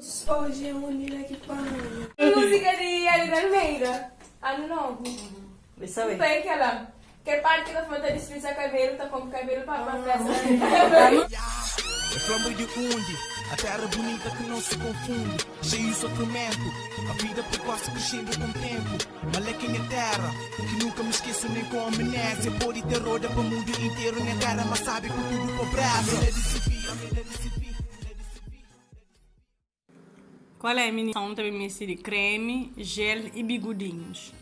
Hoje é um dia que pano. Música de Almeida. Ano novo. Isso aí. Tem aquela. Que parte da fonte de despisa cabelo, tá com cabelo para uma festa. É flama de onde? A terra bonita que não se confunde. Cheio de sofrimento. A vida precoce crescendo com o tempo. Maleca em terra. Que nunca me esqueço nem com amnésia. Pôr e terror para o mundo inteiro. Minha cara, mas sabe que tudo pobreza. Qual é a minha missão também de creme, gel e bigodinhos?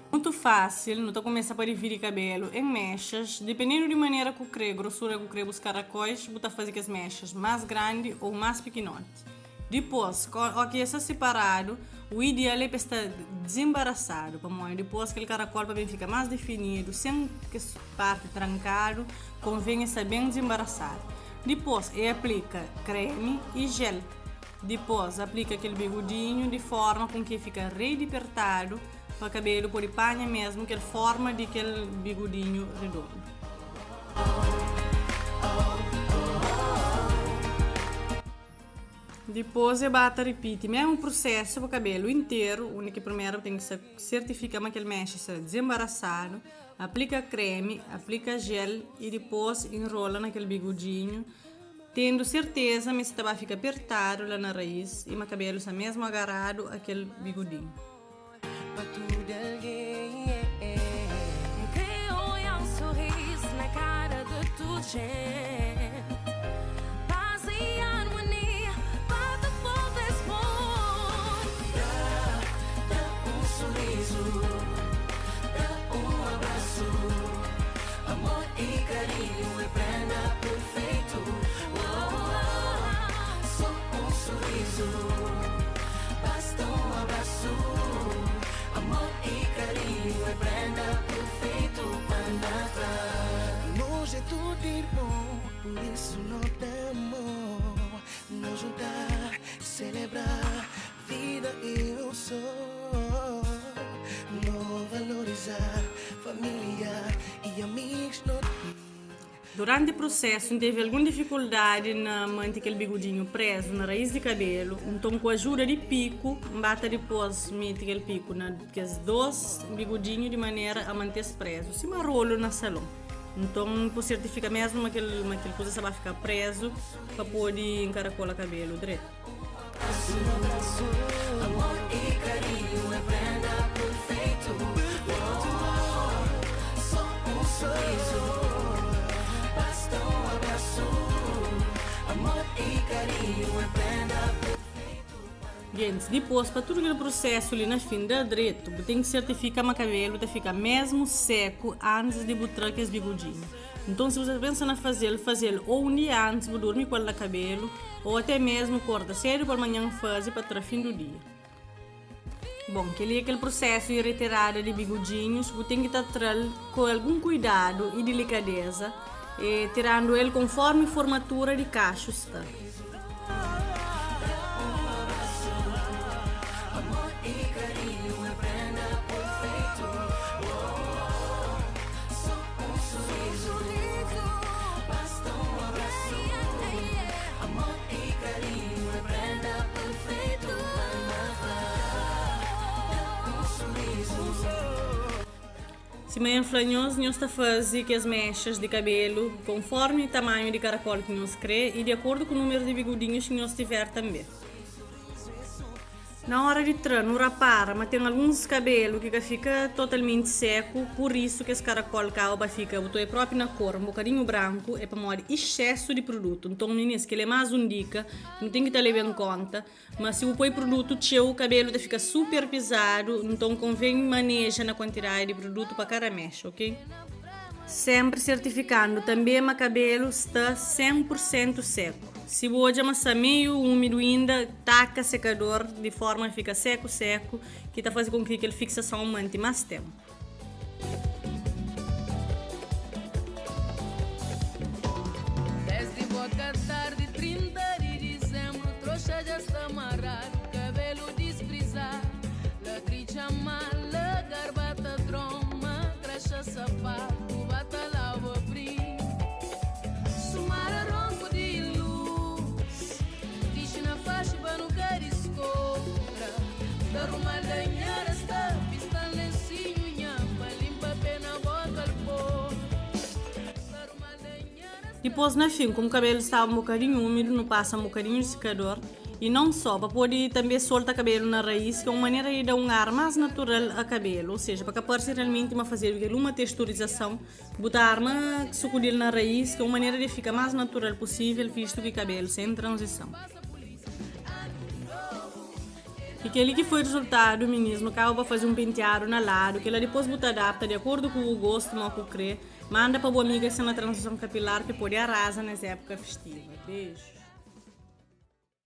Muito fácil, não estou começando a dividir cabelo em mechas, dependendo de maneira que eu quero, grossura que eu quero os caracóis, vou fazer as mechas mais grandes ou mais pequenotes. Depois, que está separado, o ideal é para estar desembaraçado, depois que o caracol para ficar mais definido, sem que parte trancado, convém estar bem desembaraçado. Depois, aplica creme e gel. Depois, aplica aquele bigodinho de forma com que fica apertado para o cabelo pode panha mesmo, que é a forma de aquele bigodinho redondo. Depois bata repite, mesmo processo para o cabelo inteiro, o único que primeiro tem que certificar que aquele mexe está desembaraçado, aplica creme, aplica gel e depois enrola naquele bigodinho, tendo certeza que está vai ficar apertado lá na raiz e o cabelo está mesmo agarrado àquele bigodinho. Paz e harmonia, bata por responde. Dá sorriso, dá abraço, amor e carinho é prenda perfeito. Só sorriso, basta abraço, amor e carinho é prenda perfeito para nós. Hoje é tudo irmão. Por isso não temo, nos juntar, celebrar vida e o sol, não valorizar família e amigos não. Durante o processo, teve alguma dificuldade na manter aquele bigodinho preso na raiz de cabelo, então com a ajuda de pico, bata depois mete aquele pico naqueles dois bigodinhos de maneira a manter-se preso, se rolo na salão. Então, por certificar mesmo aquele coisa vai ficar preso para poder encaracolar o cabelo direto. Amor e carinho é prenda perfeito. Só sorriso, basta abraço. Amor e carinho é prenda perfeito. Gente, depois, para todo aquele processo ali na fim da direito, tem que certificar que o cabelo tem que ficar mesmo seco antes de botar aqueles bigodinhos. Então, se você pensa na fazer ou um dia antes de dormir com o cabelo, ou até mesmo corta cedo para amanhã fazer para o fim do dia. Bom, aquele processo de retirada de bigodinhos, você tem que estar com algum cuidado e delicadeza, tirando ele conforme a formatura de cacho está. Se meio inflanhoso, nós está fazendo as mechas de cabelo conforme o tamanho de caracol que nós queremos e de acordo com o número de bigodinhos que nós tiver também. Na hora de não rapar, mas tem alguns cabelos que fica totalmente seco, por isso que esse caracol calba fica próprio na cor, um bocadinho branco, é para morrer excesso de produto. Então, meninas, que ele é mais um dica, não tem que ter levado em conta, mas se o produto teu, o cabelo fica super pesado, então convém manejar na quantidade de produto para cada mecha, ok? Sempre certificando também que o cabelo está 100% seco. Se hoje está meio úmido ainda, taca secador de forma que fica seco, que está fazendo com que ele fixação mante mais tempo. Desde boa tarde, 30 de dezembro, trouxa já está amarrado, cabelo desprezado, latricha mala, garbata droma, graxa sapato, bata lava brim, sumara ronco de luz, diz na Depois, na fim, como o cabelo estava um bocadinho úmido, não passa um bocadinho de secador. E não só, para poder também soltar cabelo na raiz, que é uma maneira de dar um ar mais natural a cabelo. Ou seja, para que pareça realmente fazer uma texturização, botar arma sucudil na raiz, que é uma maneira de ficar mais natural possível, visto que cabelo sem transição. E aquele que foi o resultado, mesmo, acaba para fazer um penteado na lado, que ela depois bota adapta de acordo com o gosto, não com o crê, manda para a boa amiga que está na transição capilar, que pode arrasar nessa época festiva. Beijo.